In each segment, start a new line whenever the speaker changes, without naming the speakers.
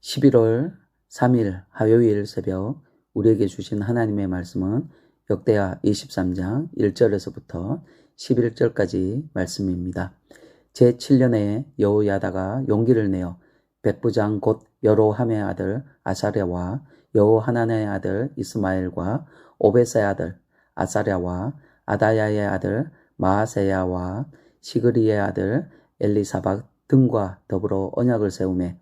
11월 3일 화요일 새벽 우리에게 주신 하나님의 말씀은 역대하 23장 1절에서부터 11절까지 말씀입니다. 제7년에 여호야다가 용기를 내어 백부장 곧 여로함의 아들 아사랴와 여호하난의 아들 이스마엘과 오베사의 아들 아사랴와 아다야의 아들 마아세야와 시그리의 아들 엘리사박 등과 더불어 언약을 세우매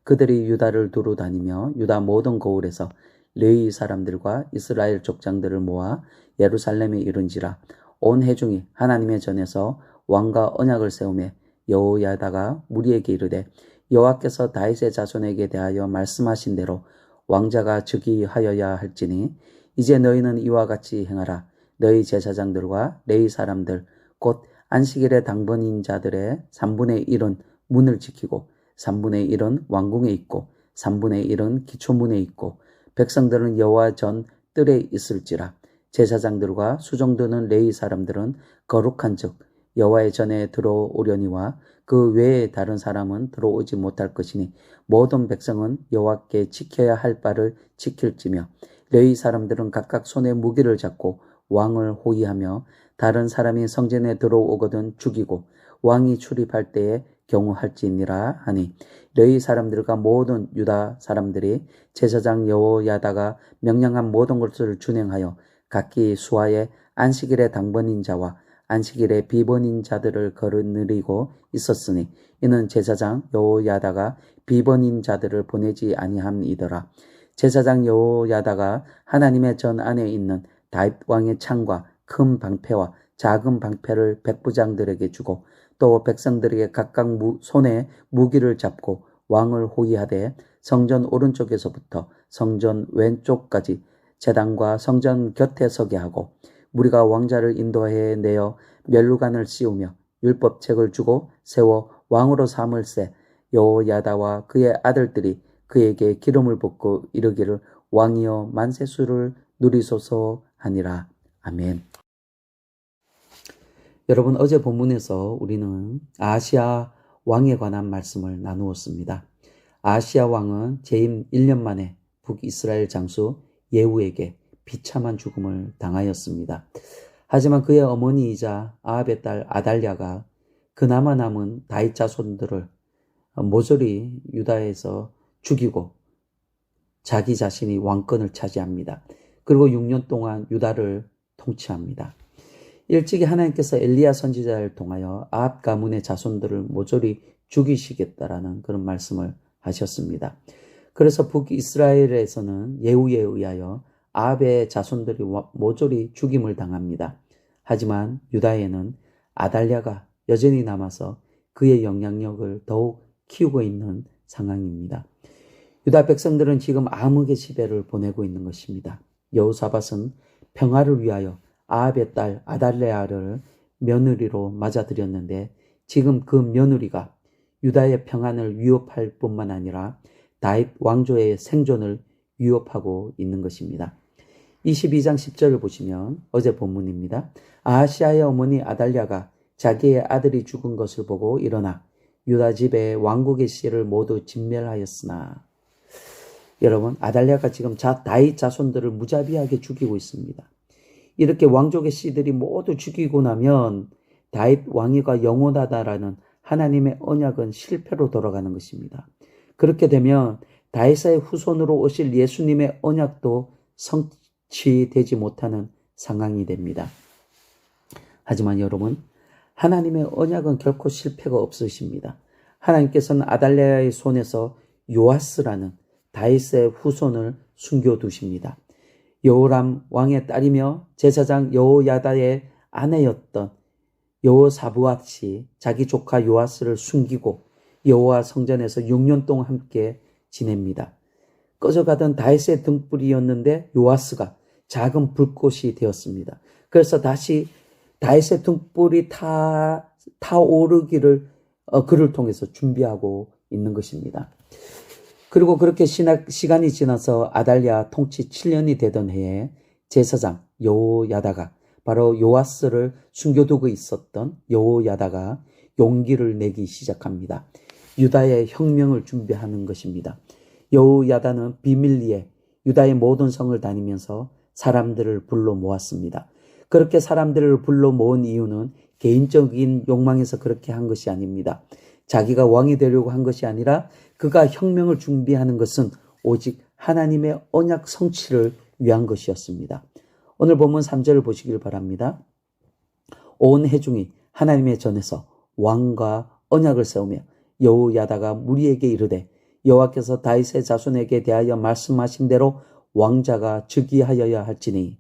그들이 유다를 두루 다니며 유다 모든 고을에서 레위 사람들과 이스라엘 족장들을 모아 예루살렘에 이른지라. 온 회중이 하나님의 전에서 왕과 언약을 세우매 여호야다가 무리에게 이르되 여호와께서 다윗의 자손에게 대하여 말씀하신 대로 왕자가 즉위하여야 할지니 이제 너희는 이와 같이 행하라. 너희 제사장들과 레위 사람들 곧 안식일의 당번인 자들의 3분의 1은 문을 지키고 3분의 1은 왕궁에 있고 3분의 1은 기초문에 있고 백성들은 여호와 전 뜰에 있을지라. 제사장들과 수종드는 레위 사람들은 거룩한 즉 여호와의 전에 들어오려니와 그 외에 다른 사람은 들어오지 못할 것이니 모든 백성은 여호와께 지켜야 할 바를 지킬지며 레위 사람들은 각각 손에 무기를 잡고 왕을 호위하며 다른 사람이 성전에 들어오거든 죽이고 왕이 출입할 때에 경호할지니라 하니 레위 사람들과 모든 유다 사람들이 제사장 여호야다가 명령한 모든 것을 준행하여 각기 수하에 안식일의 당번인 자와 안식일의 비번인 자들을 거느리고 있었으니 이는 제사장 여호야다가 비번인 자들을 보내지 아니함이더라. 제사장 여호야다가 하나님의 전 안에 있는 다윗 왕의 창과 큰 방패와 작은 방패를 백부장들에게 주고 또 백성들에게 각각 손에 무기를 잡고 왕을 호위하되 성전 오른쪽에서부터 성전 왼쪽까지 제단과 성전 곁에 서게 하고 무리가 왕자를 인도해 내어 멸루관을 씌우며 율법책을 주고 세워 왕으로 삼을세. 여호야다와 그의 아들들이 그에게 기름을 붓고 이르기를 왕이여 만세수를 누리소서 하니라. 아멘. 여러분, 어제 본문에서 우리는 아하시야 왕에 관한 말씀을 나누었습니다. 아하시야 왕은 재임 1년 만에 북이스라엘 장수 예후에게 비참한 죽음을 당하였습니다. 하지만 그의 어머니이자 아합의 딸 아달랴가 그나마 남은 다윗 자손들을 모조리 유다에서 죽이고 자기 자신이 왕권을 차지합니다. 그리고 6년 동안 유다를 통치합니다. 일찍이 하나님께서 엘리야 선지자를 통하여 아합 가문의 자손들을 모조리 죽이시겠다라는 그런 말씀을 하셨습니다. 그래서 북이스라엘에서는 예후에 의하여 아합의 자손들이 모조리 죽임을 당합니다. 하지만 유다에는 아달랴가 여전히 남아서 그의 영향력을 더욱 키우고 있는 상황입니다. 유다 백성들은 지금 암흑의 시대를 보내고 있는 것입니다. 여호사밧은 평화를 위하여 아합의 딸 아달랴를 며느리로 맞아들였는데 지금 그 며느리가 유다의 평안을 위협할 뿐만 아니라 다윗 왕조의 생존을 위협하고 있는 것입니다. 22장 10절을 보시면 어제 본문입니다. 아하시야의 어머니 아달랴가 자기의 아들이 죽은 것을 보고 일어나 유다 집의 왕국의 씨를 모두 진멸하였으나. 여러분, 아달랴가 지금 다윗 자손들을 무자비하게 죽이고 있습니다. 이렇게 왕족의 씨들이 모두 죽이고 나면 다윗 왕위가 영원하다라는 하나님의 언약은 실패로 돌아가는 것입니다. 그렇게 되면 다윗의 후손으로 오실 예수님의 언약도 성취되지 못하는 상황이 됩니다. 하지만 여러분, 하나님의 언약은 결코 실패가 없으십니다. 하나님께서는 아달랴의 손에서 요아스라는 다윗의 후손을 숨겨두십니다. 여호람 왕의 딸이며 제사장 여호야다의 아내였던 여호사브앗이 자기 조카 요아스를 숨기고 여호와 성전에서 6년 동안 함께 지냅니다. 꺼져가던 다윗의 등불이었는데 요아스가 작은 불꽃이 되었습니다. 그래서 다시 다윗의 등불이 타오르기를 그를 통해서 준비하고 있는 것입니다. 그리고 그렇게 시간이 지나서 아달랴 통치 7년이 되던 해에 제사장 여호야다가 바로 요아스를 숨겨두고 있었던 여호야다가 용기를 내기 시작합니다. 유다의 혁명을 준비하는 것입니다. 여호야다는 비밀리에 유다의 모든 성을 다니면서 사람들을 불러 모았습니다. 그렇게 사람들을 불러 모은 이유는 개인적인 욕망에서 그렇게 한 것이 아닙니다. 자기가 왕이 되려고 한 것이 아니라 그가 혁명을 준비하는 것은 오직 하나님의 언약 성취를 위한 것이었습니다. 오늘 본문 3절을 보시길 바랍니다. 온 회중이 하나님의 전에서 왕과 언약을 세우며 여호야다가 무리에게 이르되 여호와께서 다윗의 자손에게 대하여 말씀하신 대로 왕자가 즉위하여야 할지니.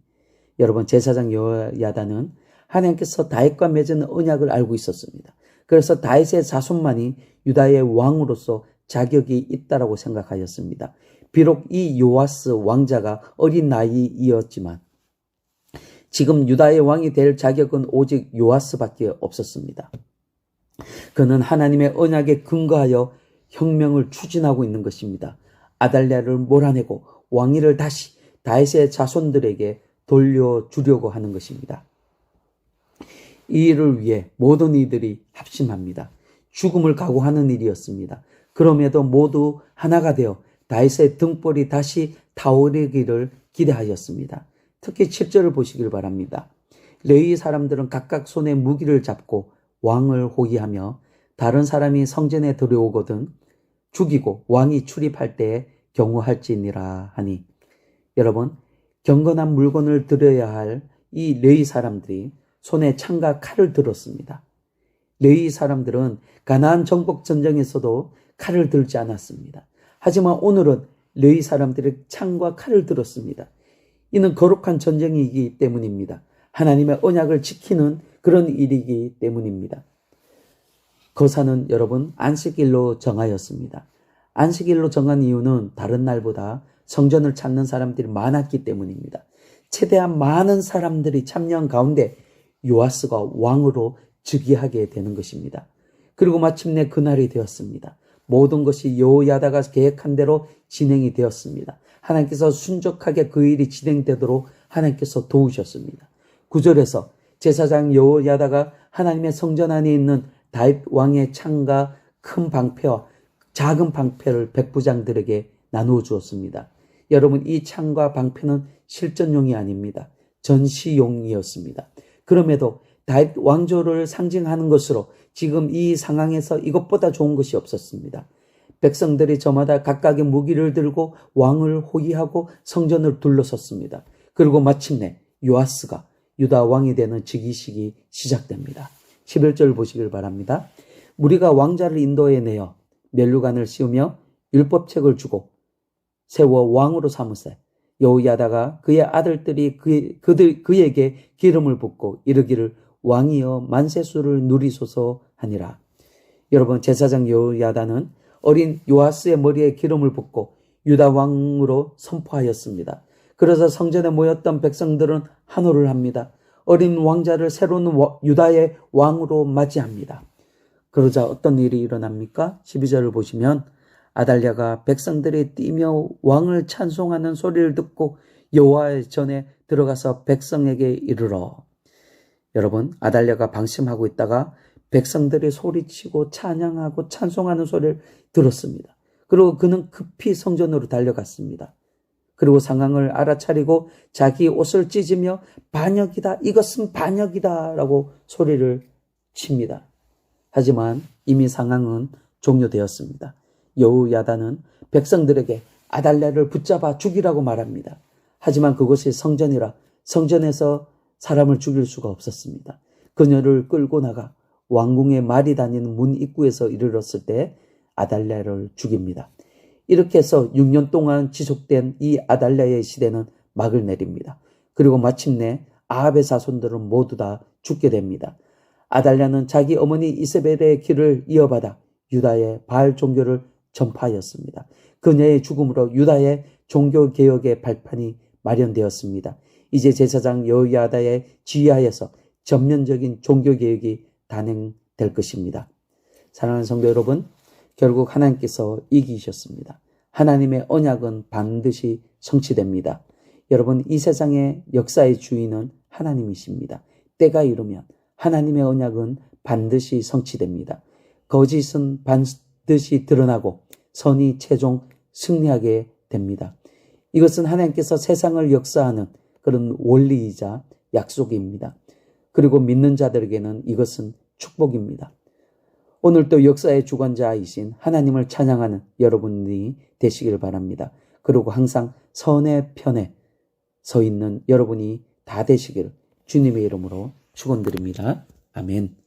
여러분, 제사장 여호야다는 하나님께서 다윗과 맺은 언약을 알고 있었습니다. 그래서 다윗의 자손만이 유다의 왕으로서 자격이 있다라고 생각하였습니다. 비록 이 요아스 왕자가 어린 나이이었지만 지금 유다의 왕이 될 자격은 오직 요아스밖에 없었습니다. 그는 하나님의 언약에 근거하여 혁명을 추진하고 있는 것입니다. 아달랴를 몰아내고 왕위를 다시 다윗의 자손들에게 돌려주려고 하는 것입니다. 이 일을 위해 모든 이들이 합심합니다. 죽음을 각오하는 일이었습니다. 그럼에도 모두 하나가 되어 다윗의 등불이 다시 타오르기를 기대하였습니다. 특히 7절을 보시길 바랍니다. 레위 사람들은 각각 손에 무기를 잡고 왕을 호위하며 다른 사람이 성전에 들어오거든 죽이고 왕이 출입할 때에 경호할지니라 하니. 여러분, 경건한 물건을 들어야 할 이 레위 사람들이 손에 창과 칼을 들었습니다. 레위 사람들은 가나안 정복 전쟁에서도 칼을 들지 않았습니다. 하지만 오늘은 레위 사람들이 창과 칼을 들었습니다. 이는 거룩한 전쟁이기 때문입니다. 하나님의 언약을 지키는 그런 일이기 때문입니다. 거사는 여러분 안식일로 정하였습니다. 안식일로 정한 이유는 다른 날보다 성전을 찾는 사람들이 많았기 때문입니다. 최대한 많은 사람들이 참여한 가운데 요아스가 왕으로 즉위하게 되는 것입니다. 그리고 마침내 그날이 되었습니다. 모든 것이 여호야다가 계획한 대로 진행이 되었습니다. 하나님께서 순적하게 그 일이 진행되도록 하나님께서 도우셨습니다. 9절에서 제사장 여호야다가 하나님의 성전 안에 있는 다윗 왕의 창과 큰 방패와 작은 방패를 백부장들에게 나누어 주었습니다. 여러분, 이 창과 방패는 실전용이 아닙니다. 전시용이었습니다. 그럼에도 다윗 왕조를 상징하는 것으로 지금 이 상황에서 이것보다 좋은 것이 없었습니다. 백성들이 저마다 각각의 무기를 들고 왕을 호위하고 성전을 둘러섰습니다. 그리고 마침내 요아스가 유다 왕이 되는 즉위식이 시작됩니다. 11절 보시길 바랍니다. 무리가 왕자를 인도해내어 면류관을 씌우며 율법책을 주고 세워 왕으로 삼으세. 여호야다가 그의 아들들이 그에게 기름을 붓고 이르기를 왕이여 만세수를 누리소서 하니라. 여러분, 제사장 여호야다는 어린 요아스의 머리에 기름을 붓고 유다 왕으로 선포하였습니다. 그래서 성전에 모였던 백성들은 환호를 합니다. 어린 왕자를 새로운 유다의 왕으로 맞이합니다. 그러자 어떤 일이 일어납니까? 12절을 보시면 아달랴가 백성들이 뛰며 왕을 찬송하는 소리를 듣고 여호와의 전에 들어가서 백성에게 이르러. 여러분, 아달랴가 방심하고 있다가 백성들이 소리치고 찬양하고 찬송하는 소리를 들었습니다. 그리고 그는 급히 성전으로 달려갔습니다. 그리고 상황을 알아차리고 자기 옷을 찢으며 반역이다, 이것은 반역이다 라고 소리를 칩니다. 하지만 이미 상황은 종료되었습니다. 여호야다는 백성들에게 아달랴를 붙잡아 죽이라고 말합니다. 하지만 그것이 성전이라 성전에서 사람을 죽일 수가 없었습니다. 그녀를 끌고 나가 왕궁의 말이 다니는 문 입구에서 이르렀을 때 아달랴를 죽입니다. 이렇게 해서 6년 동안 지속된 이 아달랴의 시대는 막을 내립니다. 그리고 마침내 아합의 자손들은 모두 다 죽게 됩니다. 아달랴는 자기 어머니 이세벨의 길을 이어받아 유다의 바알 종교를 전파하였습니다. 그녀의 죽음으로 유다의 종교개혁의 발판이 마련되었습니다. 이제 제사장 여호야다의 지휘하에서 전면적인 종교개혁이 단행될 것입니다. 사랑하는 성도 여러분, 결국 하나님께서 이기셨습니다. 하나님의 언약은 반드시 성취됩니다. 여러분, 이 세상의 역사의 주인은 하나님이십니다. 때가 이르면 하나님의 언약은 반드시 성취됩니다. 거짓은 반드시 드러나고 선이 최종 승리하게 됩니다. 이것은 하나님께서 세상을 역사하는 그런 원리이자 약속입니다. 그리고 믿는 자들에게는 이것은 축복입니다. 오늘도 역사의 주관자이신 하나님을 찬양하는 여러분이 되시길 바랍니다. 그리고 항상 선의 편에 서 있는 여러분이 다 되시기를 주님의 이름으로 축원드립니다. 아멘.